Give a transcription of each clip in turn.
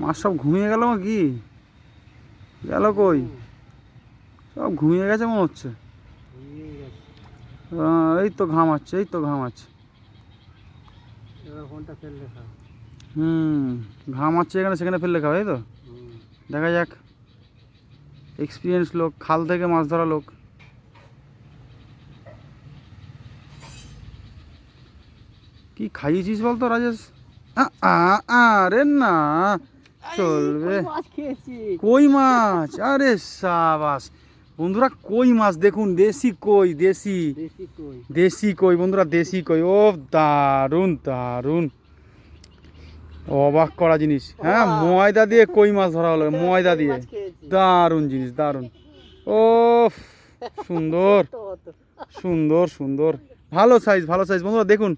মাছ সব ঘুমিয়ে গেল কি গেল কই? সব ঘুমিয়ে গেছে মনে হচ্ছে। এই তো ঘামাচ্ছে, এই তো ঘামাচ্ছে। ঘামাচ্ছে এখানে সেখানে ফেললে খাবে, তাই তো? দেখা যাক, এক্সপিরিয়েন্স লোক, খাল থেকে মাছ ধরা লোক। কি খাইয়েছিস বলতো রাজেশ? আরে না, চলবে। কই মাছ, আরে সাবাস বন্ধুরা, কই মাছ দেখুন, দেশি কই, দেশি দেশি কই বন্ধুরা, দেশি কই। ও দারুণ দারুণ, অবাক করা জিনিস। হ্যাঁ, ময়দা দিয়ে কই মাছ ধরা হলো, ময়দা দিয়ে। দারুণ জিনিস, দারুণ। ও সুন্দর সুন্দর সুন্দর, ভালো সাইজ, ভালো সাইজ বন্ধুরা দেখুন।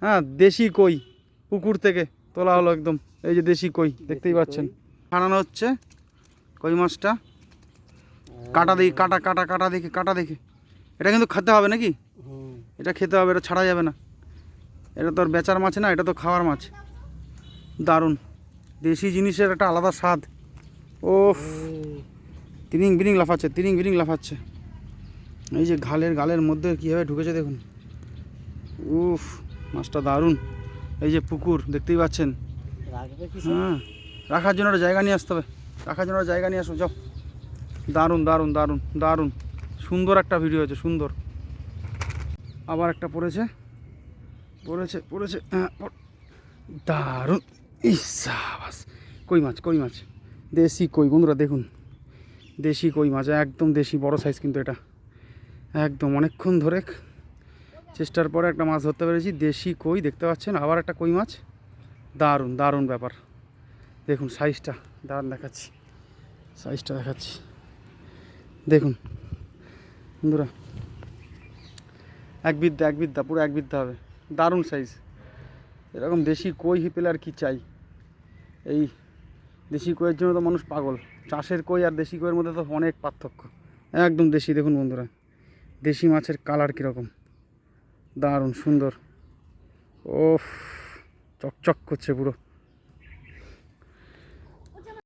হ্যাঁ, দেশি কই, পুকুর থেকে তোলা হলো একদম। এই যে দেশি কই দেখতেই পাচ্ছেন, ছাড়ানো হচ্ছে কই মাছটা। কাটা দেখি, কাটা কাটা কাটা দেখি, কাটা দেখি। এটা কিন্তু খেতে হবে নাকি? এটা খেতে হবে, এটা ছাড়া যাবে না। এটা তো আর বেচার মাছ না, এটা তো খাওয়ার মাছ। দারুণ, দেশি জিনিসের একটা আলাদা স্বাদ। ওফ, তিরিং বিরিং লাফাচ্ছে, তিরিং বিরিং লাফাচ্ছে। এই যে গালের মধ্যে কীভাবে ঢুকেছে দেখুন। উফ, মাছটা দারুণ। এই যে পুকুর দেখতেই পাচ্ছেন। হ্যাঁ, রাখার জন্য একটা জায়গা নিয়ে আসতে হবে, রাখার জন্য একটা জায়গা নিয়ে আসো, যাও। দারুণ দারুণ দারুণ দারুণ, সুন্দর একটা ভিডিও হয়েছে, সুন্দর। আবার একটা পড়েছে, পড়েছে পড়েছে, হ্যাঁ দারুণ। ইসাবাস, কই মাছ, কই মাছ, দেশি কই বন্ধুরা দেখুন। দেশি কই মাছ, একদম দেশি, বড় সাইজ কিন্তু এটা। একদম অনেকক্ষণ ধরে চেষ্টার পরে একটা মাছ ধরতে পেরেছি, দেশি কই দেখতে পাচ্ছেন। আবার একটা কই মাছ, দারুণ দারুণ ব্যাপার। দেখুন সাইজটা, দারুণ দেখাচ্ছি, সাইজটা দেখাচ্ছি দেখুন বন্ধুরা। এক বিদ্যা পুরো এক বিদ্যা হবে, দারুণ সাইজ। এরকম দেশি কই পেলে আর কি চাই। এই দেশি কইয়ের জন্য তো মানুষ পাগল। চাষের কই আর দেশি কইয়ের মধ্যে তো অনেক পার্থক্য। একদম দেশি দেখুন বন্ধুরা, দেশি মাছের কালার কীরকম, দারুণ সুন্দর। ওফ, চকচক করছে পুরো।